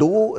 2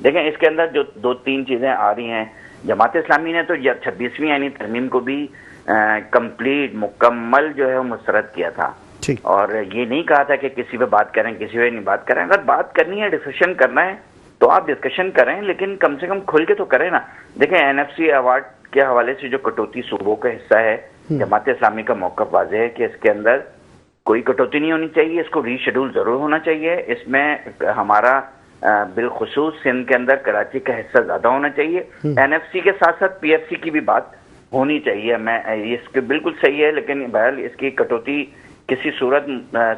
دیکھیں اس کے اندر جو دو تین چیزیں آ رہی ہیں، جماعت اسلامی نے تو 26ویں آئینی ترمیم کو بھی کمپلیٹ مکمل جو ہے وہ مسترد کیا تھا، اور یہ نہیں کہا تھا کہ کسی پہ بات کریں کسی پہ نہیں بات کریں. اگر بات کرنی ہے ڈسکشن کرنا ہے تو آپ ڈسکشن کریں، لیکن کم سے کم کھل کے تو کریں نا. دیکھیں NFC ایوارڈ کے حوالے سے جو کٹوتی صوبوں کا حصہ ہے، جماعت اسلامی کا موقف واضح ہے کہ اس کے اندر کوئی کٹوتی نہیں ہونی چاہیے، اس کو ری شیڈول ضرور ہونا چاہیے. اس میں ہمارا بالخصوص سندھ کے اندر کراچی کا حصہ زیادہ ہونا چاہیے. NFC کے ساتھ ساتھ PFC کی بھی بات ہونی چاہیے. میں اس کے بالکل صحیح ہے، لیکن بہرحال اس کی کٹوتی کسی صورت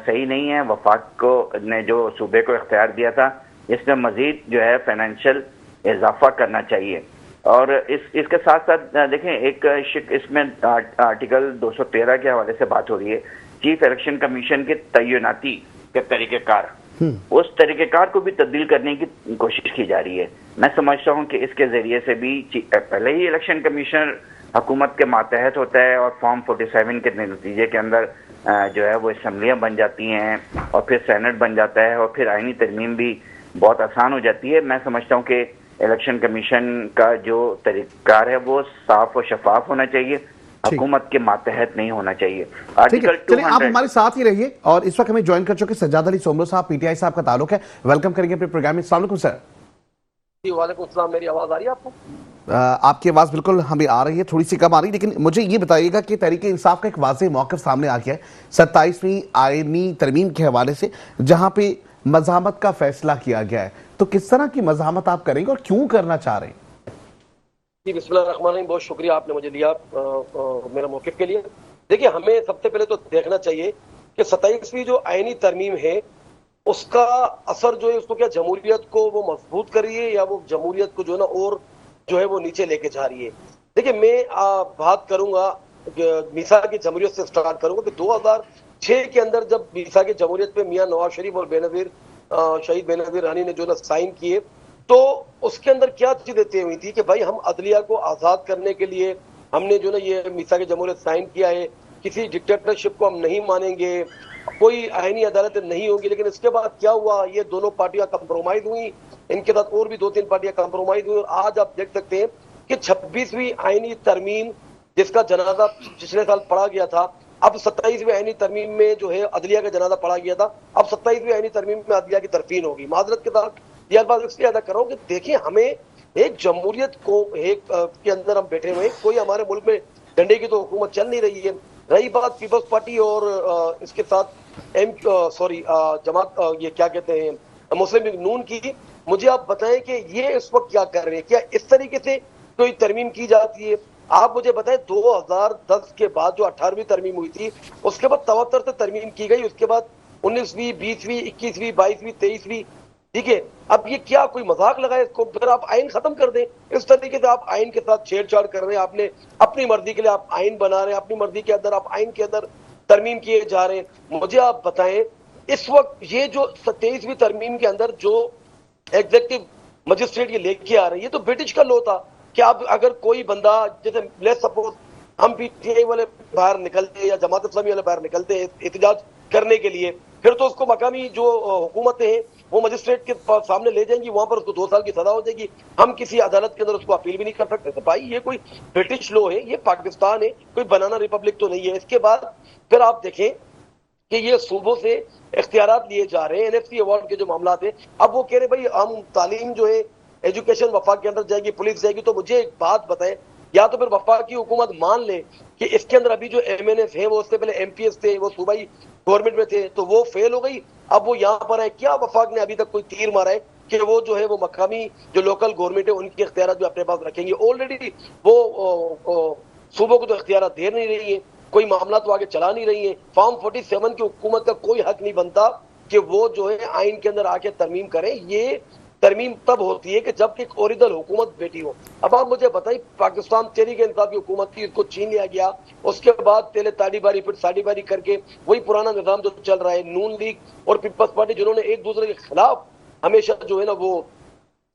صحیح نہیں ہے. وفاق کو نے جو صوبے کو اختیار دیا تھا، اس میں مزید جو ہے فائنینشیل اضافہ کرنا چاہیے. اور اس کے ساتھ ساتھ دیکھیں ایک اس میں آرٹیکل 213 کے حوالے سے بات ہو رہی ہے، چیف الیکشن کمیشن کے تعیناتی کے طریقہ کار، اس طریقہ کار کو بھی تبدیل کرنے کی کوشش کی جا رہی ہے. میں سمجھتا ہوں کہ اس کے ذریعے سے بھی پہلے ہی الیکشن کمیشنر حکومت کے ماتحت ہوتا ہے، اور فارم 47 کے نتیجے کے اندر جو ہے وہ اسمبلیاں بن جاتی ہیں، اور پھر سینٹ بن جاتا ہے، اور پھر آئینی ترمیم بھی بہت آسان ہو جاتی ہے. میں سمجھتا ہوں کہ الیکشن کمیشن کا جو طریقہ کار ہے وہ صاف و شفاف ہونا چاہیے، حکومت کے ماتحت نہیں ہونا چاہیے. آرٹیکل چلیں آپ ہمارے ساتھ ہی رہیے. اور اس وقت ہمیں جوائن کر چکے سجاد علی سومرو صاحب، PTI صاحب کا تعلق ہے، ویلکم کریں گے اپنے پروگرام میں. السلام علیکم سر. جی وعلیکم السلام. میری آواز آ رہی ہے آپ کو؟ آپ کی آواز بالکل ہمیں آ رہی ہے، تھوڑی سی کم آ رہی ہے، لیکن مجھے یہ بتائیے گا کہ تحریک انصاف کا ایک واضح موقف سامنے آ گیا ہے 27ویں آئینی ترمیم کے حوالے سے، جہاں پہ مزاحمت کا فیصلہ کیا گیا ہے. تو کس طرح کی مزاحمت آپ کریں گے اور کیوں کرنا چاہ رہے ہیں؟ جی بسم اللہ الرحمن الرحیم. بہت شکریہ آپ نے مجھے دیا میرا موقف کے لیے. دیکھیے ہمیں سب سے پہلے تو دیکھنا چاہیے کہ 27ویں جو آئینی ترمیم ہے اس کا اثر جو ہے اس کو کیا جمہوریت کو وہ مضبوط کر رہی ہے یا وہ جمہوریت کو جو ہے نا اور جو ہے وہ نیچے لے کے جا رہی ہے. دیکھیے میں بات کروں گا میثاق کی جمہوریت سے سٹارٹ کروں گا کہ 2006 کے اندر جب میثاق کی جمہوریت پہ میاں نواز شریف اور شہید بے نظیر رانی نے جو نا سائن کیے، تو اس کے اندر کیا چیزیں طے ہوئی تھی کہ بھائی ہم عدلیہ کو آزاد کرنے کے لیے ہم نے جو نا یہ میثاق جمہوریت سائن کیا ہے، کسی ڈکٹیٹرشپ کو ہم نہیں مانیں گے، کوئی آئینی عدالت نہیں ہوگی. لیکن اس کے بعد کیا ہوا، یہ دونوں پارٹیاں کمپرومائز ہوئی، ان کے ساتھ اور بھی 2-3 پارٹیاں کمپرومائز ہوئی، اور آج آپ دیکھ سکتے ہیں کہ 26ویں آئینی ترمیم جس کا جنازہ پچھلے سال پڑھا گیا تھا، اب 27ویں آئینی ترمیم میں جو ہے عدلیہ کا جنازہ پڑھا گیا تھا، اب 27ویں آئینی ترمیم میں عدلیہ کی ترفین ہوگی. معذرت کے ساتھ یہ بات اس لیے ادا کر رہا ہوں کہ دیکھیں ہمیں ایک جمہوریت کو ایک کے اندر ہم بیٹھے ہوئے ہیں، کوئی ہمارے ملک میں ڈنڈے کی تو حکومت چل نہیں رہی ہے. رہی بات پیپلز پارٹی اور اس کے ساتھ جماعت یہ کیا کہتے ہیں مسلم لیگ نون کی، مجھے آپ بتائیں کہ یہ اس وقت کیا کر رہے ہیں، کیا اس طریقے سے کوئی ترمیم کی جاتی ہے؟ آپ مجھے بتائیں 2010 کے بعد جو 18ویں ترمیم ہوئی تھی اس کے بعد 73 سے ترمیم کی گئی، اس کے بعد 19ویں 20ویں 21ویں 22ویں 23ویں، ٹھیک ہے. اب یہ کیا کوئی مذاق لگا ہے اس کو؟ پھر آپ آئین ختم کر دیں. اس طریقے سے آپ آئین کے ساتھ چھیڑ چھاڑ کر رہے ہیں، آپ نے اپنی مرضی کے لیے آپ آئین بنا رہے ہیں، اپنی مرضی کے اندر آپ آئین کے اندر ترمیم کیے جا رہے ہیں. مجھے آپ بتائیں اس وقت یہ جو 27ویں ترمیم کے اندر جو ایگزیکٹو مجسٹریٹ یہ لے کے آ رہی ہے تو برٹش کا لو تھا کہ اب اگر کوئی بندہ جیسے لیٹس سپوز ہم PTI والے باہر نکلتے یا جماعت اسلامی والے باہر نکلتے احتجاج کرنے کے لیے، پھر تو اس کو مقامی جو حکومتیں ہیں وہ مجسٹریٹ کے سامنے لے جائیں گی، وہاں پر اس کو 2 سال کی سزا ہو جائے گی. ہم کسی عدالت کے اندر اس کو اپیل بھی نہیں کر سکتے. تو بھائی یہ کوئی برٹش لو ہے، یہ پاکستان ہے، کوئی بنانا ریپبلک تو نہیں ہے. اس کے بعد پھر آپ دیکھیں کہ یہ صوبوں سے اختیارات لیے جا رہے ہیں. NFC ایوارڈ کے جو معاملات ہیں، اب وہ کہہ رہے بھائی ہم تعلیم جو ہے ایجوکیشن وفاق کے اندر جائے گی، پولیس جائے گی. تو مجھے ایک بات بتائیں، یا تو پھر وفاق کی حکومت مان لے کہ اس کے اندر ابھی جو MNS ہیں وہ اس سے پہلے MPS تھے، وہ صوبائی گورنمنٹ میں تھے تو وہ فیل ہو گئی، اب وہ یہاں پر ہے. کیا وفاق نے ابھی تک کوئی تیر مارا ہے کہ وہ جو ہے وہ مقامی جو لوکل گورنمنٹ ہے ان کے اختیارات بھی اپنے پاس رکھیں گے؟ آلریڈی وہ صوبوں کو تو اختیارات دے نہیں رہی ہیں، کوئی معاملات وہ آگے چلا نہیں رہی ہیں. فارم 47 کی حکومت کا کوئی حق نہیں بنتا کہ وہ جو ہے آئین کے اندر آ کے ترمیم کریں. یہ ترمیم تب ہوتی ہے کہ جب ایک اوریجنل حکومت بیٹھی ہو. اب آپ مجھے بتائیں پاکستان تحریک انصاف کی حکومت تھی، اس کو چھین لیا گیا، اس کے بعد پہلے تاڑی باری پھر ساڑی باری کر کے وہی پرانا نظام جو چل رہا ہے. نون لیگ اور پیپلز پارٹی جنہوں نے ایک دوسرے کے خلاف ہمیشہ جو ہے نا وہ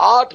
8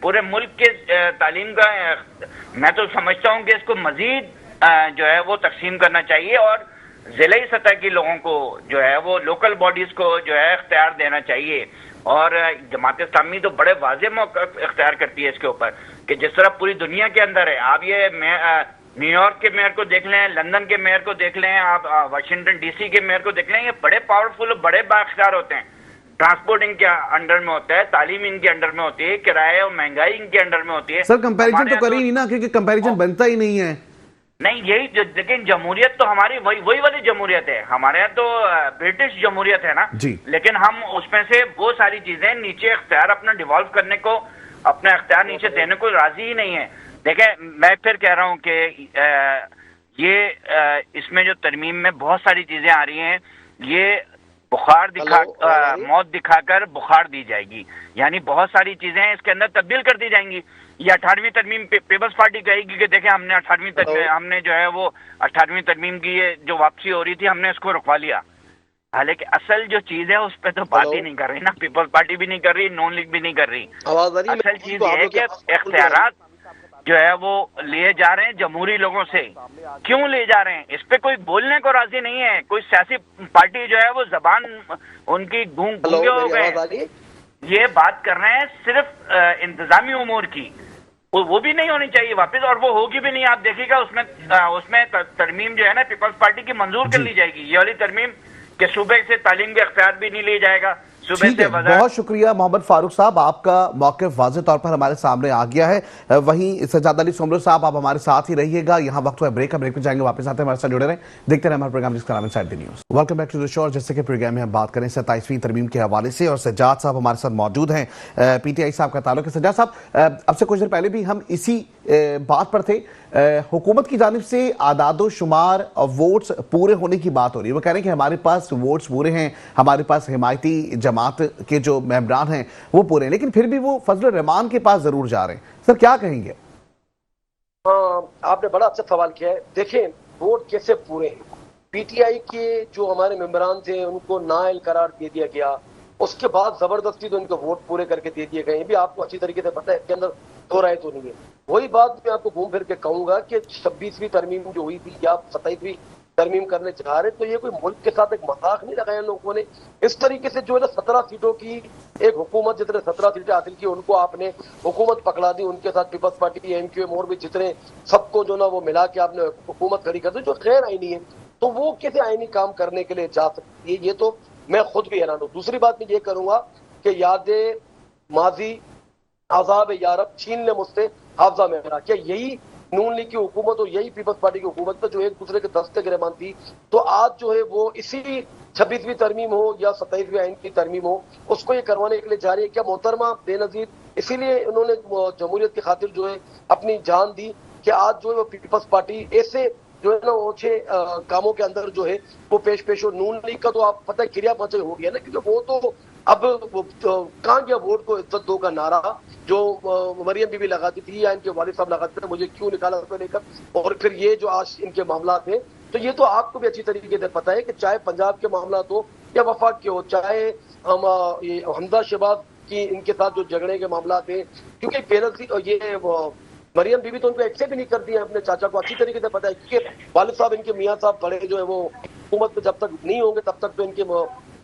پورے ملک کے تعلیم کا میں تو سمجھتا ہوں کہ اس کو مزید جو ہے وہ تقسیم کرنا چاہیے، اور ضلعی سطح کے لوگوں کو جو ہے وہ لوکل باڈیز کو جو ہے اختیار دینا چاہیے. اور جماعت اسلامی تو بڑے واضح موقع اختیار کرتی ہے اس کے اوپر، کہ جس طرح پوری دنیا کے اندر ہے. آپ یہ نیو یارک کے میئر کو دیکھ لیں، لندن کے میئر کو دیکھ لیں، آپ واشنگٹن ڈی سی کے میئر کو دیکھ لیں، یہ بڑے پاورفل، بڑے بااختیار ہوتے ہیں. ٹرانسپورٹ ان کے انڈر میں ہوتا ہے، تعلیم ان کے انڈر میں ہوتی ہے، کرایہ اور مہنگائی ان کے انڈر میں ہوتی ہے. سر کمپیریزن تو کری نہیں نا، کیونکہ کمپیریزن بنتا ہی نہیں ہے. نہیں، یہی لیکن جمہوریت تو ہماری وہی والی جمہوریت ہے. ہمارے یہاں تو برٹش جمہوریت ہے نا جی، لیکن ہم اس میں سے وہ ساری چیزیں نیچے اختیار اپنا ڈیوالو کرنے کو، اپنا اختیار نیچے دینے کو راضی ہی نہیں ہے. دیکھیں، میں پھر کہہ رہا ہوں کہ یہ اس میں جو ترمیم میں بہت ساری چیزیں آ رہی ہیں، یہ بخار موت دکھا کر بخار دی جائے گی. یعنی بہت ساری چیزیں اس کے اندر تبدیل کر دی جائیں گی. یہ 18ویں ترمیم پیپلز پارٹی کہے گی کہ دیکھیں ہم نے 18ویں ترمیم، ہم نے جو ہے وہ 18ویں ترمیم کی جو واپسی ہو رہی تھی ہم نے اس کو رکوا لیا. حالانکہ اصل جو چیز ہے اس پہ تو بات ہی نہیں کر رہی نا، پیپلز پارٹی بھی نہیں کر رہی، نون لیگ بھی نہیں کر رہی. اصل چیز یہ ہے کہ اختیارات جو ہے وہ لیے جا رہے ہیں جمہوری لوگوں سے. کیوں لے جا رہے ہیں؟ اس پہ کوئی بولنے کو راضی نہیں ہے. کوئی سیاسی پارٹی جو ہے وہ زبان ان کی گونگے ہو گئے. یہ بات کر رہے ہیں صرف انتظامی امور کی، وہ بھی نہیں ہونی چاہیے واپس، اور وہ ہوگی بھی نہیں. آپ دیکھیے گا اس میں ترمیم جو ہے نا پیپلز پارٹی کی منظور کر لی جائے گی. یہ والی ترمیم کہ صوبے سے تعلیم کے اختیار بھی نہیں لیا جائے گا. بہت شکریہ محمد فاروق صاحب، آپ کا موقف واضح طور پر ہمارے سامنے آ گیا ہے. وہیں سجاد علی سومرو صاحب، آپ ہمارے ساتھ ہی رہیے گا. یہاں وقت ہوا بریک میں جائیں گے، واپس آتے ہیں، ہمارے ساتھ جڑے رہیں، دیکھتے رہیں ہمارا پروگرام جس کا نام ہے inside the news. Welcome back to the show. اور جیسے کہ پروگرام میں ہم بات کریں 27ویں ترمیم کے حوالے سے، اور سجاد صاحب ہمارے ساتھ موجود ہیں. پی ٹی آئی صاحب کا تعلق ہے. سجاد صاحب، اب سے کچھ دیر پہلے بھی ہم اسی بات پر تھے. حکومت کی جانب سے اعداد و شمار ووٹس پورے ہونے کی بات ہو رہی ہے. وہ کہہ رہے ہیں کہ ہمارے پاس ووٹس پورے ہیں، ہمارے پاس حمایتی جماعت کے جو ممبران ہیں وہ پورے ہیں، لیکن پھر بھی وہ فضل الرحمان کے پاس ضرور جا رہے ہیں. سر کیا کہیں گے؟ آپ نے بڑا اچھا سوال کیا ہے. دیکھیں ووٹ کیسے پورے ہیں. پی ٹی آئی کے جو ہمارے ممبران تھے ان کو نااہل قرار دے دیا گیا، اس کے بعد زبردستی تو ان کو ووٹ پورے کر کے دے دیے گئے. یہ بھی آپ کو اچھی طریقے سے پتہ ہے، اس کے اندر دو رائے تو نہیں ہے. وہی بات میں آپ کو گھوم پھر کے کہوں گا کہ 26ویں ترمیم جو ہوئی تھی یا 27ویں ترمیم کرنے چاہ رہے، تو یہ کوئی ملک کے ساتھ ایک مذاق نہیں لگایا لوگوں نے. اس طریقے سے جو ہے نا 17 سیٹوں کی ایک حکومت، جتنے 17 سیٹیں حاصل کی ان کو آپ نے حکومت پکڑا دی. ان کے ساتھ پیپلز پارٹی، ایم کیو ایم اور بھی جتنے سب کو جو نا وہ ملا کے آپ نے حکومت کھڑی کر دی جو غیر آئینی ہے. تو وہ کیسے آئینی کام کرنے کے لیے جا سکتی ہے، یہ تو میں خود بھی حیران ہوں. دوسری بات میں یہ کروں گا کہ یاد ماضی عذاب یارب چھین لے مجھ سے حافظہ میرا. کیا یہی نون لیگ کی حکومت اور یہی پیپلز پارٹی کی حکومت جو ایک دوسرے کے دستے گریبان تھی، تو آج جو ہے وہ اسی 26ویں ترمیم ہو یا 27ویں آئین کی ترمیم ہو، اس کو یہ کروانے کے لیے جا رہی ہے. کیا محترمہ بے نظیر اسی لیے انہوں نے جمہوریت کی خاطر جو ہے اپنی جان دی کہ آج جو ہے وہ پیپلز پارٹی ایسے جو ہے نا اونچے کاموں کے اندر جو ہے وہ پیش ہو. نون لیگ کا تو آپ پتہ ہے کریا پچے ہو گیا نا، کیونکہ وہ تو اب کہاں گیا ووٹ کو عزت دو کا نعرہ جو مریم بی بی لگاتی تھی یا ان کے والد صاحب لگاتے تھے، مجھے کیوں نکالا اس کو لے کر. اور پھر یہ جو آج ان کے معاملات ہیں، تو یہ تو آپ کو بھی اچھی طریقے سے پتہ ہے کہ چاہے پنجاب کے معاملات ہو یا وفاق کے ہو، چاہے حمزہ شہباز کی ان کے ساتھ جو جھگڑے کے معاملات ہیں، کیونکہ پینلسی یہ مریم بی بی تو ان کو ایکسپٹ بھی نہیں کرتی ہے. اپنے چاچا کو اچھی طریقے سے پتہ ہے، کیونکہ والد صاحب ان کے میاں صاحب بڑے جو ہے وہ حکومت پہ جب تک نہیں ہوں گے تب تک تو ان کے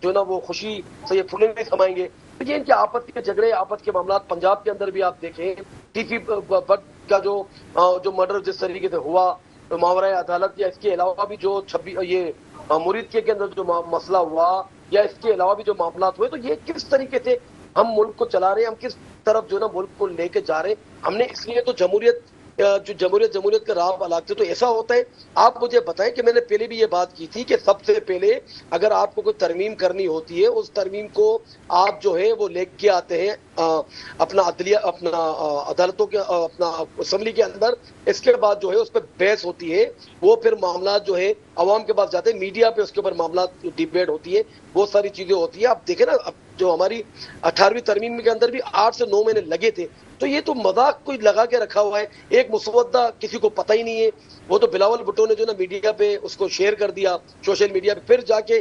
جو ہے نا وہ خوشی سے یہ پھولیں نہیں سمائیں گے. تو یہ ان کے آپس کے جھگڑے، آپس کے معاملات پنجاب کے اندر بھی آپ دیکھیں. ٹی پی بٹ کا جو مرڈر جس طریقے سے ہوا ماورائے عدالت، یا اس کے علاوہ بھی جو یہ مرید کے اندر جو مسئلہ ہوا، یا اس کے علاوہ بھی جو معاملات ہوئے، تو یہ کس طریقے سے ہم ملک کو چلا رہے ہیں، ہم کس طرف جو ہے نا ملک کو لے کے جا رہے ہیں. ہم نے اس لیے تو جمہوریت کا راہ الگ سے تو ایسا ہوتا ہے. آپ مجھے بتائیں کہ میں نے پہلے بھی یہ بات کی تھی کہ سب سے پہلے اگر آپ کو کوئی ترمیم کرنی ہوتی ہے، اس ترمیم کو آپ جو ہے وہ لے کے آتے ہیں اپنا عدلیہ، اپنا عدالتوں کے، اپنا اسمبلی کے اندر. اس کے بعد جو ہے اس پہ بحث ہوتی ہے، وہ پھر معاملات جو ہے عوام کے پاس جاتے ہیں، میڈیا پہ اس کے اوپر معاملات ڈیبیٹ ہوتی ہے، بہت ساری چیزیں ہوتی ہیں. آپ دیکھیں نا اب جو ہماری 18ویں ترمیم کے اندر بھی 8 سے 9 مہینے لگے تھے. تو یہ تو مذاق کوئی لگا کے رکھا ہوا ہے، ایک مسودہ کسی کو پتہ ہی نہیں ہے. وہ تو بلاول بھٹو نے جو نا میڈیا پہ اس کو شیئر کر دیا، سوشل میڈیا پہ، پھر جا کے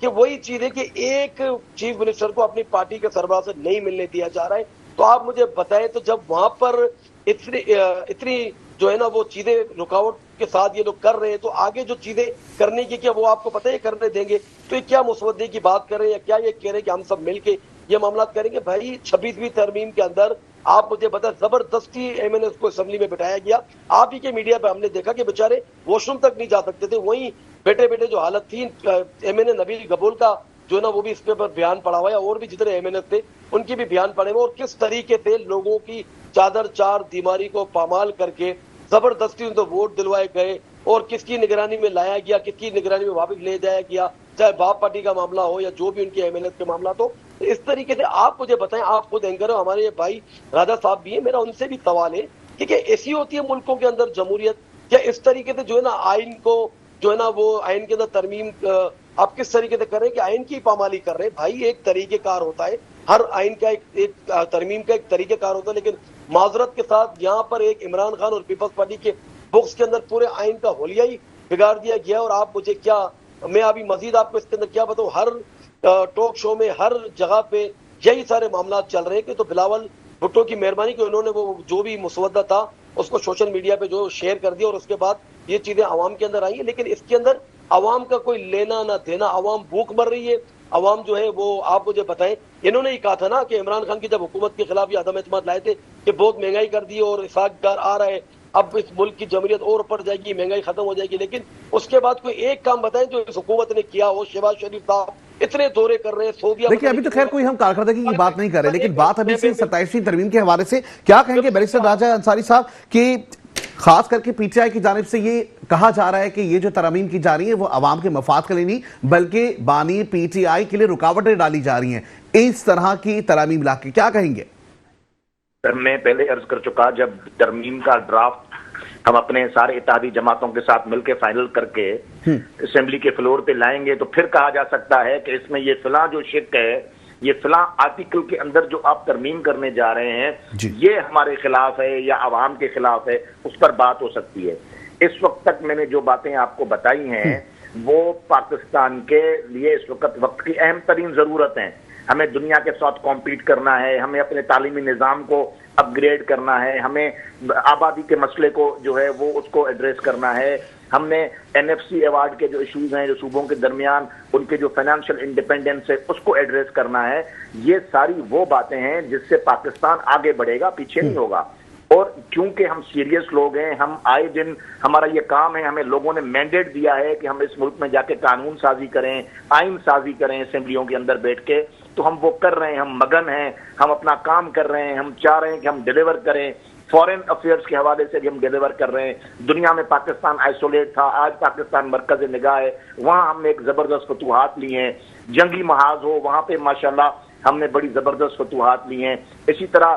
کہ وہی چیز ہے کہ ایک چیف منسٹر کو اپنی پارٹی کے سربراہ سے نہیں ملنے دیا جا رہا ہے. تو آپ مجھے بتائیں تو جب وہاں پر اتنی جو ہے نا وہ چیزیں رکاوٹ کے ساتھ یہ لوگ کر رہے ہیں تو آگے جو چیزیں کرنے کی کیا وہ آپ کو پتہ ہے کرنے دیں گے؟ تو یہ کیا مسودے کی بات کر رہے ہیں یا کیا یہ کہہ رہے ہیں کہ ہم سب مل کے یہ معاملات کریں گے؟ بھائی 26ویں ترمیم کے اندر آپ مجھے بتائیں زبردستی ایم این ایس کو اسمبلی میں بٹھایا گیا. آپ ہی کے میڈیا پہ ہم نے دیکھا کہ بیچارے واش روم تک نہیں جا سکتے تھے. وہیں بیٹے بیٹے جو حالت تھی ایم این اے نبیل گبول کا جو نا وہ بھی اس کے اوپر بیان پڑا ہوا ہے اور بھی جتنے ایم این ایس تھے ان کی بھی بیان پڑے ہوئے اور کس طریقے سے لوگوں کی چادر چار دیواری کو پامال کر کے زبردستی ان کو ووٹ دلوائے گئے اور کس کی نگرانی میں لایا گیا, کس کی نگرانی میں واپس لے جایا گیا, چاہے باپ پارٹی کا معاملہ ہو یا جو بھی ان کے ایم این ایس کے معاملات ہو. اس طریقے سے آپ مجھے بتائیں, آپ خود اینکر ہو, ہمارے بھائی راجہ صاحب بھی ہیں, میرا ان سے بھی سوال ہے کہ کیا ایسی ہوتی ہے ملکوں کے اندر جمہوریت؟ کیا اس طریقے سے جو ہے نا آئین کو جو ہے نا وہ آئین کے اندر ترمیم آپ کس طریقے سے کر رہے ہیں کہ آئین کی پامالی کر رہے ہیں؟ بھائی ایک طریقہ کار ہوتا ہے, ہر آئین کا ایک ترمیم کا ایک طریقہ کار ہوتا ہے, لیکن معذرت کے ساتھ یہاں پر ایک عمران خان اور پیپلز پارٹی کے بکس کے اندر پورے آئین کا حلیہ ہی بگاڑ دیا گیا. اور آپ مجھے کیا, میں ابھی مزید آپ کو اس کے اندر کیا بتاؤں, ہر ٹاک شو میں ہر جگہ پہ یہی سارے معاملات چل رہے ہیں کہ تو بلاول بھٹو کی مہربانی کہ انہوں نے وہ جو بھی مسودہ تھا اس کو سوشل میڈیا پہ جو شیئر کر دیا اور اس کے بعد یہ چیزیں عوام کے اندر آئی ہیں. لیکن اس کے اندر عوام کا کوئی لینا نہ دینا, عوام بھوک مر رہی ہے. عوام جو ہے وہ آپ مجھے بتائیں, انہوں نے ہی کہا تھا نا کہ عمران خان کی جب حکومت کے خلاف یہ عدم اعتماد لائے تھے کہ بہت مہنگائی کر دی اور اسحاق ڈار آ رہا ہے, اب اس ملک کی جمہوریت اور اوپر جائے گی, مہنگائی ختم ہو جائے گی. لیکن اس کے بعد کوئی ایک کام بتائیں جو اس حکومت نے کیا ہو. شہباز شریف صاحب اتنے دورے کر رہے ہیں سعودیہ. دیکھیں ابھی تو خیر کوئی ہم کارکردگی کی بات نہیں کر رہے, لیکن بات ابھی سے 27ویں ترمیم کے حوالے سے کیا کہیں گے بیرسٹر راجہ انصاری صاحب کہ خاص کر کے پی ٹی آئی کی جانب سے یہ کہا جا رہا ہے کہ یہ جو ترامیم کی جا رہی ہیں وہ عوام کے مفاد کے لیے نہیں بلکہ بانی پی ٹی آئی کے لیے رکاوٹیں ڈالی جا رہی ہیں, اس طرح کی ترامیم لا کے کیا کہیں گے؟ میں پہلے عرض کر چکا, جب ترمیم کا ڈرافٹ ہم اپنے سارے اتحادی جماعتوں کے ساتھ مل کے فائنل کر کے اسمبلی کے فلور پہ لائیں گے تو پھر کہا جا سکتا ہے کہ اس میں یہ فلاں جو شک ہے, یہ فلاں آرٹیکل کے اندر جو آپ ترمیم کرنے جا رہے ہیں یہ ہمارے خلاف ہے یا عوام کے خلاف ہے, اس پر بات ہو سکتی ہے. اس وقت تک میں نے جو باتیں آپ کو بتائی ہیں وہ پاکستان کے لیے اس وقت کی اہم ترین ضرورت ہیں. ہمیں دنیا کے ساتھ کمپیٹ کرنا ہے, ہمیں اپنے تعلیمی نظام کو اپ گریڈ کرنا ہے, ہمیں آبادی کے مسئلے کو جو ہے وہ اس کو ایڈریس کرنا ہے, ہم نے این ایف سی ایوارڈ کے جو ایشوز ہیں جو صوبوں کے درمیان ان کے جو فائنینشیل انڈیپینڈنس ہے اس کو ایڈریس کرنا ہے. یہ ساری وہ باتیں ہیں جس سے پاکستان آگے بڑھے گا, پیچھے نہیں ہوگا. اور کیونکہ ہم سیریس لوگ ہیں, ہم آئے دن ہمارا یہ کام ہے, ہمیں لوگوں نے مینڈیٹ دیا ہے کہ ہم اس ملک میں جا کے قانون سازی کریں, آئین سازی کریں اسمبلیوں کے اندر بیٹھ کے, تو ہم وہ کر رہے ہیں, ہم مگن ہیں, ہم اپنا کام کر رہے ہیں, ہم چاہ رہے ہیں کہ ہم ڈیلیور کریں. فورن افیئرز کے حوالے سے بھی ہم ڈیلیور کر رہے ہیں. دنیا میں پاکستان آئسولیٹ تھا, آج پاکستان مرکز نگاہ ہے, وہاں ہم نے ایک زبردست فتوحات لی ہیں. جنگی محاذ ہو وہاں پہ ماشاءاللہ ہم نے بڑی زبردست فتوحات لی ہیں. اسی طرح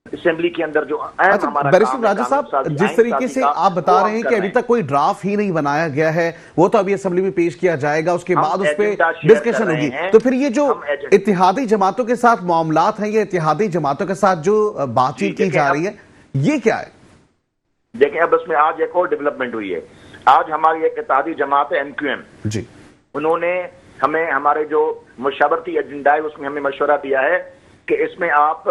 اسمبلی کے اندر جو اہم ہمارا بیرسٹر راجہ صاحب جس طریقے سے آپ بتا رہے ہیں کہ ابھی تک کوئی ڈرافٹ ہی نہیں بنایا گیا ہے, وہ تو ابھی اسمبلی میں پیش کیا جائے گا, اس کے بعد اس پہ ڈسکشن ہوگی. تو پھر یہ جو اتحادی جماعتوں کے ساتھ معاملات ہیں, یہ اتحادی جماعتوں کے ساتھ جو بات چیت کی جا رہی ہے یہ کیا ہے؟ دیکھیں اب اس میں آج ایک اور ڈیولپمنٹ ہوئی ہے. آج ہماری ایک اتحادی جماعت ہے NQM, جی, انہوں نے ہمیں ہمارے جو مشاورتی ایجنڈا ہے اس میں ہمیں مشورہ دیا ہے کہ اس میں آپ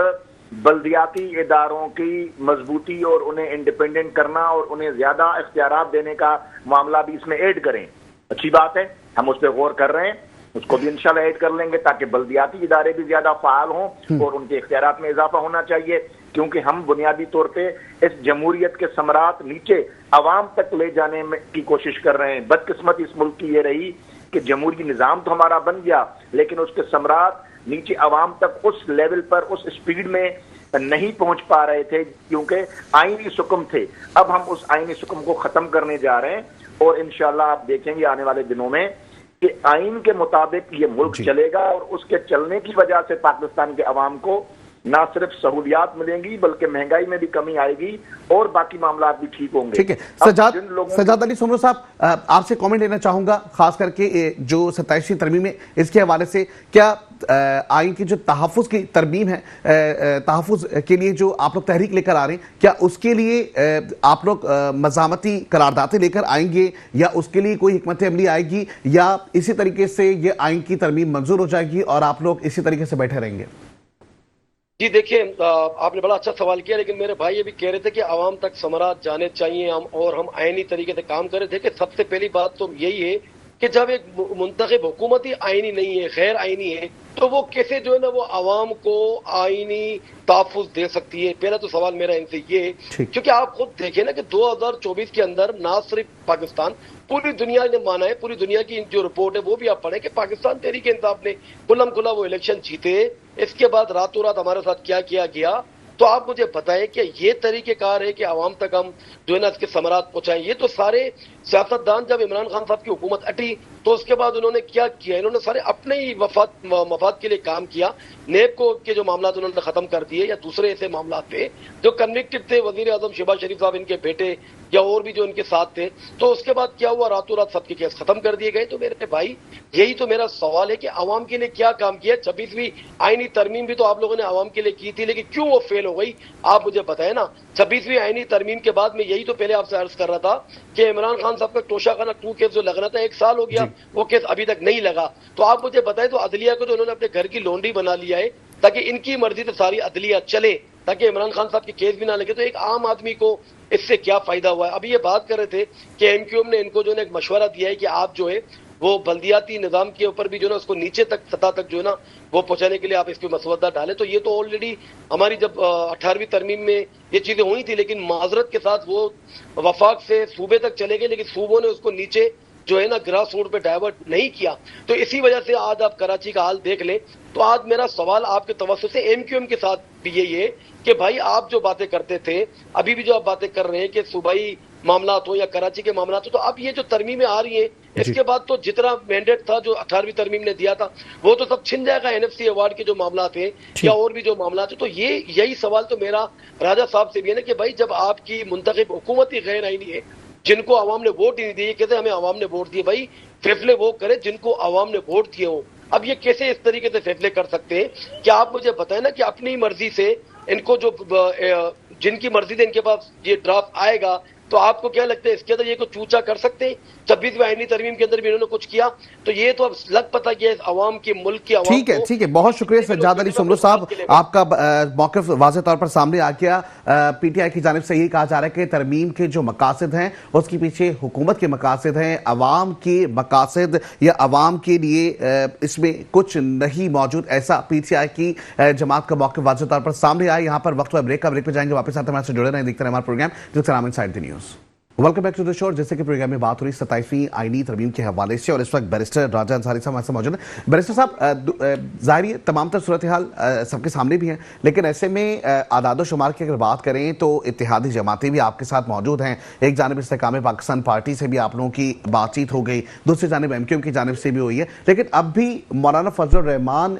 بلدیاتی اداروں کی مضبوطی اور انہیں انڈیپینڈنٹ کرنا اور انہیں زیادہ اختیارات دینے کا معاملہ بھی اس میں ایڈ کریں. اچھی بات ہے, ہم اس پہ غور کر رہے ہیں, اس کو بھی انشاءاللہ ایڈ کر لیں گے تاکہ بلدیاتی ادارے بھی زیادہ فعال ہوں اور ان کے اختیارات میں اضافہ ہونا چاہیے. کیونکہ ہم بنیادی طور پہ اس جمہوریت کے ثمرات نیچے عوام تک لے جانے کی کوشش کر رہے ہیں. بدقسمتی اس ملک کی یہ رہی کہ جمہوری نظام تو ہمارا بن گیا لیکن اس کے ثمرات نیچے عوام تک اس لیول پر اس سپیڈ میں نہیں پہنچ پا رہے تھے کیونکہ آئینی سکم تھے. اب ہم اس آئینی سکم کو ختم کرنے جا رہے ہیں اور انشاءاللہ آپ دیکھیں گے آنے والے دنوں میں کہ آئین کے مطابق یہ ملک چلے گا اور اس کے چلنے کی وجہ سے پاکستان کے عوام کو نہ صرف سہولیات ملیں گی بلکہ مہنگائی میں بھی کمی آئے گی اور باقی معاملات بھی ٹھیک ہوں گے. ٹھیک ہے سجاد علی سمرو صاحب آپ سے کامنٹ لینا چاہوں گا خاص کر کے جو 27ویں ترمیم ہے اس کے حوالے سے. کیا آئین کی جو تحفظ کی ترمیم ہے تحفظ کے لیے جو آپ لوگ تحریک لے کر آ رہے ہیں کیا اس کے لیے آپ لوگ مزاحمتی قراردادیں لے کر آئیں گے یا اس کے لیے کوئی حکمت عملی آئے گی یا اسی طریقے سے یہ آئین کی ترمیم منظور ہو جائے گی اور آپ لوگ اسی طریقے سے بیٹھے رہیں گے؟ جی دیکھیں آپ نے بڑا اچھا سوال کیا لیکن میرے بھائی یہ بھی کہہ رہے تھے کہ عوام تک ثمرات جانے چاہیے اور ہم آئینی طریقے سے کام کرے. دیکھیں سب سے پہلی بات تو یہی ہے کہ جب ایک منتخب حکومت ہی آئینی نہیں ہے غیر آئینی ہے تو وہ کیسے جو ہے نا وہ عوام کو آئینی تحفظ دے سکتی ہے. پہلا تو سوال میرا ان سے یہ ہے کیونکہ آپ خود دیکھیں نا کہ 2024 کے اندر نہ صرف پاکستان پوری دنیا نے مانا ہے, پوری دنیا کی جو رپورٹ ہے وہ بھی آپ پڑھیں کہ پاکستان تحریک انصاف نے کھلم کھلا وہ الیکشن جیتے. اس کے بعد راتوں رات ہمارے ساتھ کیا کیا گیا تو آپ مجھے بتائیں کہ یہ طریقہ کار ہے کہ عوام تک ہم جو ہے نا اس کے ثمرات پہنچائیں. یہ تو سارے سیاستدان جب عمران خان صاحب کی حکومت ہٹی تو اس کے بعد انہوں نے کیا کیا, انہوں نے سارے اپنے ہی مفاد کے لیے کام کیا. نیب کو کے جو معاملات انہوں نے ختم کر دیے یا دوسرے ایسے معاملات تھے جو کنوکٹڈ تھے, وزیر اعظم شہباز شریف صاحب ان کے بیٹے یا اور بھی جو ان کے ساتھ تھے, تو اس کے بعد کیا ہوا راتوں رات سب کے کیس ختم کر دیے گئے. تو میرے بھائی یہی تو میرا سوال ہے کہ عوام کے لیے کیا کام کیا. 26ویں آئینی ترمیم بھی تو آپ لوگوں نے عوام کے لیے کی تھی لیکن کیوں وہ فیل ہو گئی آپ مجھے بتائیں نا. 26ویں آئینی ترمیم کے بعد میں یہی تو پہلے آپ سے عرض کر رہا تھا کہ عمران خان صاحب کا توشہ خانہ 2 کیس جو لگنا تھا 1 سال ہو گیا وہ کیس ابھی تک نہیں لگا. تو آپ مجھے بتائیں تو عدلیہ کو تو انہوں نے اپنے گھر کی لونڈی بنا لیا ہے تاکہ ان کی مرضی سے ساری عدلیہ چلے تاکہ عمران خان صاحب کے کیس بھی نہ لگے. تو ایک عام آدمی کو اس سے کیا فائدہ ہوا ہے؟ ابھی یہ بات کر رہے تھے کہ ایم کیو ایم نے ان کو جو ہے ایک مشورہ دیا ہے کہ آپ جو ہے وہ بلدیاتی نظام کے اوپر بھی جو ہے نا اس کو نیچے تک سطح تک جو ہے نا وہ پہنچانے کے لیے آپ اس پہ مسودہ ڈالیں. تو یہ تو آلریڈی ہماری جب 18ویں ترمیم میں یہ چیزیں ہوئی تھی لیکن معذرت کے ساتھ وہ وفاق سے صوبے تک چلے گئے لیکن صوبوں نے اس کو نیچے جو ہے نا گراس روٹ پہ ڈائیورٹ نہیں کیا. تو اسی وجہ سے آج آپ کراچی کا حال دیکھ لیں. تو آج میرا سوال آپ کے توسط سے ایم کیو ایم کے ساتھ بھی یہی ہے کہ بھائی آپ جو باتیں کرتے تھے ابھی بھی جو آپ باتیں کر رہے ہیں کہ صوبائی معاملات ہو یا کراچی کے معاملات ہو, تو اب یہ جو ترمیمیں آ رہی ہیں اس کے بعد تو جتنا مینڈیٹ تھا جو 18ویں ترمیم نے دیا تھا وہ تو سب چھن جائے گا. NFC ایوارڈ کے جو معاملات ہیں یا اور بھی جو معاملات ہیں. تو یہی سوال تو میرا راجہ صاحب سے بھی ہے نا کہ بھائی جب آپ کی منتخب حکومت ہی غیر آئینی ہے جن کو عوام نے ووٹ ہی نہیں دیے, کہتے ہمیں عوام نے ووٹ دیے, بھائی فیصلے وہ کرے جن کو عوام نے ووٹ دیے ہوں. اب یہ کیسے اس طریقے سے فیصلے کر سکتے ہیں؟ کیا آپ مجھے بتائیں نا کہ اپنی مرضی سے ان کو جو جن کی مرضی سے ان کے پاس یہ ڈرافٹ آئے گا تو آپ کو کیا لگتا ہے اس کے اندر یہ کو چوچا کر سکتے ہیں؟ 26ویں آئینی ترمیم کے اندر بھی انہوں نے کچھ کیا تو یہ تو اب لگ پتا کیا عوام کے ملک کی عوام کو. ٹھیک ہے بہت شکریہ سجاد علی سمرو صاحب, آپ کا موقف واضح طور پر سامنے آ گیا. پی ٹی آئی کی جانب سے یہی کہا جا رہا ہے کہ ترمیم کے جو مقاصد ہیں اس کے پیچھے حکومت کے مقاصد ہیں, عوام کے مقاصد یا عوام کے لیے اس میں کچھ نہیں موجود. ایسا پی ٹی آئی کی جماعت کا موقف واضح طور پر سامنے آیا. یہاں پر وقت بریک پہ جائیں گے, واپس آتے ہمارے سے جڑے رہیں, دیکھتے رہیں ہمارا پروگرام جس کا نام inside the news. Welcome back to the show. جیسے کہ پروگرام میں بات ہو رہی 27ویں آئینی ترمیم کے حوالے سے اور اس وقت بیرسٹر راجہ انصاری صاحب ہمارے سے موجود ہیں. بیرسٹر صاحب ظاہر ہے تمام تر صورتحال سب کے سامنے بھی ہیں لیکن ایسے میں اعداد و شمار کی اگر بات کریں تو اتحادی جماعتیں بھی آپ کے ساتھ موجود ہیں. ایک جانب استحکام پاکستان پارٹی سے بھی آپ لوگوں کی بات چیت ہو گئی, دوسری جانب ایم کیو ایم کی جانب سے بھی ہوئی ہے, لیکن اب بھی مولانا فضل الرحمان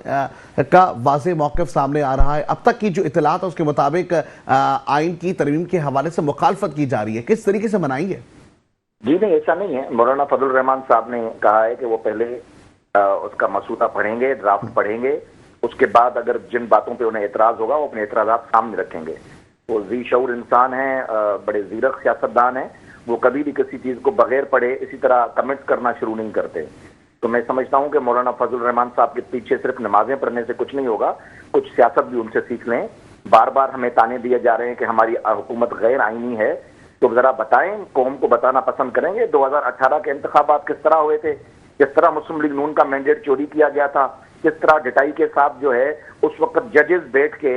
کا واضح موقف سامنے آ رہا ہے. اب تک کی جو اطلاعات ہے اس کے مطابق آئین کی ترمیم کے حوالے سے مخالفت کی جا رہی ہے, کس طریقے سے منائیں گے؟ جی نہیں ایسا نہیں ہے. مولانا فضل الرحمان صاحب نے کہا ہے کہ وہ پہلے اس کا مسودہ پڑھیں گے, ڈرافٹ پڑھیں گے, اس کے بعد اگر جن باتوں پہ انہیں اعتراض ہوگا وہ اپنے اعتراضات سامنے رکھیں گے. وہ ذی شعور انسان ہیں, بڑے زیرک سیاستدان ہیں, وہ کبھی بھی کسی چیز کو بغیر پڑھے اسی طرح کمنٹ کرنا شروع نہیں کرتے. تو میں سمجھتا ہوں کہ مولانا فضل الرحمان صاحب کے پیچھے صرف نمازیں پڑھنے سے کچھ نہیں ہوگا, کچھ سیاست بھی ان سے سیکھ لیں. بار بار ہمیں تانے دیے جا رہے ہیں کہ ہماری حکومت غیر آئینی ہے, تو ذرا بتائیں, قوم کو بتانا پسند کریں گے 2018 کے انتخابات کس طرح ہوئے تھے, کس طرح مسلم لیگ نون کا مینڈیٹ چوری کیا گیا تھا, کس طرح ڈٹائی کے ساتھ جو ہے اس وقت ججز بیٹھ کے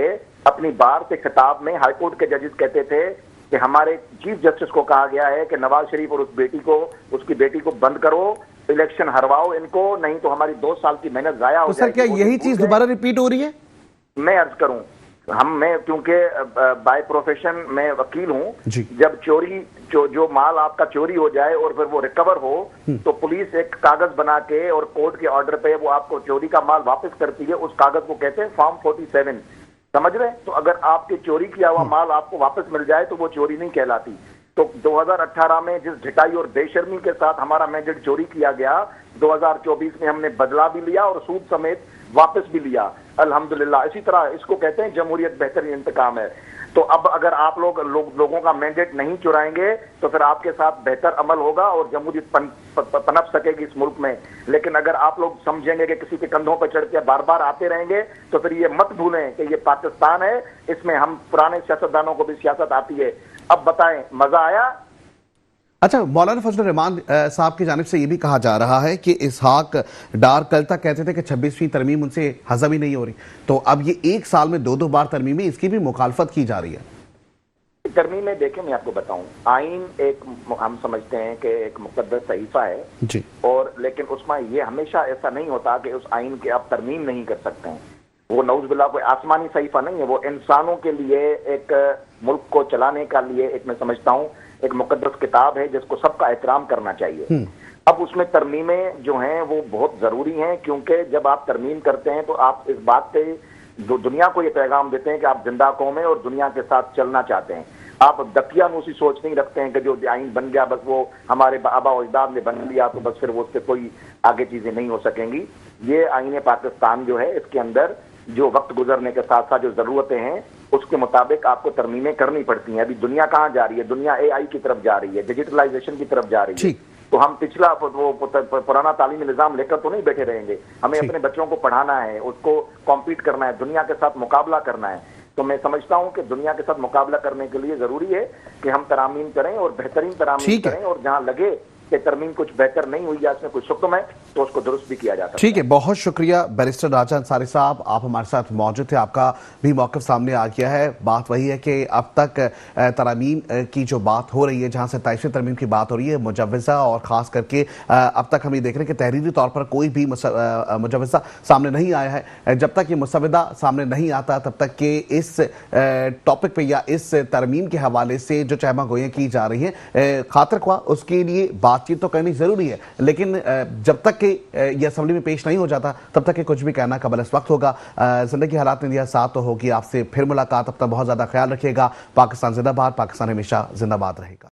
اپنی بار سے خطاب میں ہائی کورٹ کے ججز کہتے تھے کہ ہمارے چیف جسٹس کو کہا گیا ہے کہ نواز شریف اور اس کی بیٹی کو بند کرو, الیکشن ہرواؤ ان کو, نہیں تو ہماری 2 سال کی محنت ضائع ہو جائے گی. تو سر کیا یہی چیز دوبارہ ریپیٹ ہو رہی ہے؟ میں عرض کروں, میں کیونکہ بائی پروفیشن میں وکیل ہوں, جب چوری جو مال آپ کا چوری ہو جائے اور پھر وہ ریکور ہو تو پولیس ایک کاغذ بنا کے اور کورٹ کے آرڈر پہ وہ آپ کو چوری کا مال واپس کرتی ہے, اس کاغذ کو کہتے ہیں فارم 47. سمجھ رہے ہیں؟ تو اگر آپ کے چوری کیا ہوا مال آپ کو واپس مل جائے تو وہ چوری نہیں کہلاتی. تو 2018 میں جس ڈھٹائی اور بے شرمی کے ساتھ ہمارا مینڈیٹ چوری کیا گیا، 2024 میں ہم نے بدلہ بھی لیا اور سود سمیت واپس بھی لیا الحمدللہ. اسی طرح اس کو کہتے ہیں جمہوریت بہترین انتقام ہے. تو اب اگر آپ لوگوں کا مینڈیٹ نہیں چرائیں گے تو پھر آپ کے ساتھ بہتر عمل ہوگا اور جمہوریت پنپ سکے گی اس ملک میں. لیکن اگر آپ لوگ سمجھیں گے کہ کسی کے کندھوں پہ چڑھ کے بار بار آتے رہیں گے تو پھر یہ مت بھولیں کہ یہ پاکستان ہے، اس میں ہم پرانے سیاستدانوں کو بھی سیاست آتی ہے. اب بتائیں مزہ آیا؟ اچھا، مولانا فضل الرحمان صاحب کی جانب سے یہ بھی کہا جا رہا ہے کہ اسحاق ڈار کل تک کہتے تھے کہ 26ویں ترمیم ان سے ہضم ہی نہیں ہو رہی، تو اب یہ ایک سال میں 2 بار ترمیمیں، اس کی بھی مخالفت کی جا رہی ہے. ترمیم میں دیکھیں، میں آپ کو بتاؤں، آئین ایک ہم سمجھتے ہیں کہ ایک مقدس صحیفہ ہے جی، اور لیکن اس میں یہ ہمیشہ ایسا نہیں ہوتا کہ اس آئین کے آپ ترمیم نہیں کر سکتے ہیں. وہ نعوذ باللہ کوئی آسمانی صحیفہ نہیں ہے، وہ انسانوں کے لیے ایک ملک کو چلانے کا لیے ایک میں سمجھتا ہوں ایک مقدس کتاب ہے جس کو سب کا احترام کرنا چاہیے. اب اس میں ترمیمیں جو ہیں وہ بہت ضروری ہیں، کیونکہ جب آپ ترمیم کرتے ہیں تو آپ اس بات پہ دنیا کو یہ پیغام دیتے ہیں کہ آپ زندہ قوم ہیں اور دنیا کے ساتھ چلنا چاہتے ہیں. آپ دقیانوسی سوچ نہیں رکھتے ہیں کہ جو آئین بن گیا بس وہ ہمارے آبا و اجداد نے بن لیا تو بس پھر وہ اس سے کوئی آگے چیزیں نہیں ہو سکیں گی. یہ آئین پاکستان جو ہے اس کے اندر جو وقت گزرنے کے ساتھ ساتھ جو ضرورتیں ہیں اس کے مطابق آپ کو ترمیمیں کرنی پڑتی ہیں. ابھی دنیا کہاں جا رہی ہے؟ دنیا اے آئی کی طرف جا رہی ہے، ڈیجیٹلائزیشن کی طرف جا رہی ہے. تو ہم پچھلا وہ پرانا تعلیمی نظام لے کر تو نہیں بیٹھے رہیں گے. ہمیں اپنے بچوں کو پڑھانا ہے، اس کو کمپیٹ کرنا ہے، دنیا کے ساتھ مقابلہ کرنا ہے. تو میں سمجھتا ہوں کہ دنیا کے ساتھ مقابلہ کرنے کے لیے ضروری ہے کہ ہم ترامیم کریں اور بہترین ترامیم کریں، اور جہاں لگے کہ ترمیم کچھ بہتر نہیں ہوئی یا اس میں کوئی شکم ہے تو اس کو درست بھی کیا جاتا ہے. ٹھیک ہے، بہت شکریہ بیرسٹر راجہ انصاری صاحب، آپ ہمارے ساتھ موجود تھے. آپ کا بھی موقف سامنے آ گیا ہے. بات وہی ہے کہ اب تک ترامیم کی جو بات ہو رہی ہے، جہاں 27ویں ترمیم کی بات ہو رہی ہے، مجوزہ اور خاص کر کے اب تک ہم یہ دیکھ رہے ہیں کہ تحریری طور پر کوئی بھی مجوزہ سامنے نہیں آیا ہے. جب تک یہ مسودہ سامنے نہیں آتا تب تک کہ اس ٹاپک پہ یا اس ترمیم کے حوالے سے جو چہمہ گوئیاں کی جا رہی ہیں خاطر خواہ اس کے لیے بات چیت تو کرنی ضروری ہے، لیکن جب تک کہ یہ اسمبلی میں پیش نہیں ہو جاتا تب تک کہ کچھ بھی کہنا قبل اس وقت ہوگا. زندگی حالات نے دیا ساتھ تو ہوگی. آپ سے پھر ملاقات. اب تک بہت زیادہ خیال رکھیے گا. پاکستان زندہ باد. پاکستان ہمیشہ زندہ باد رہے گا.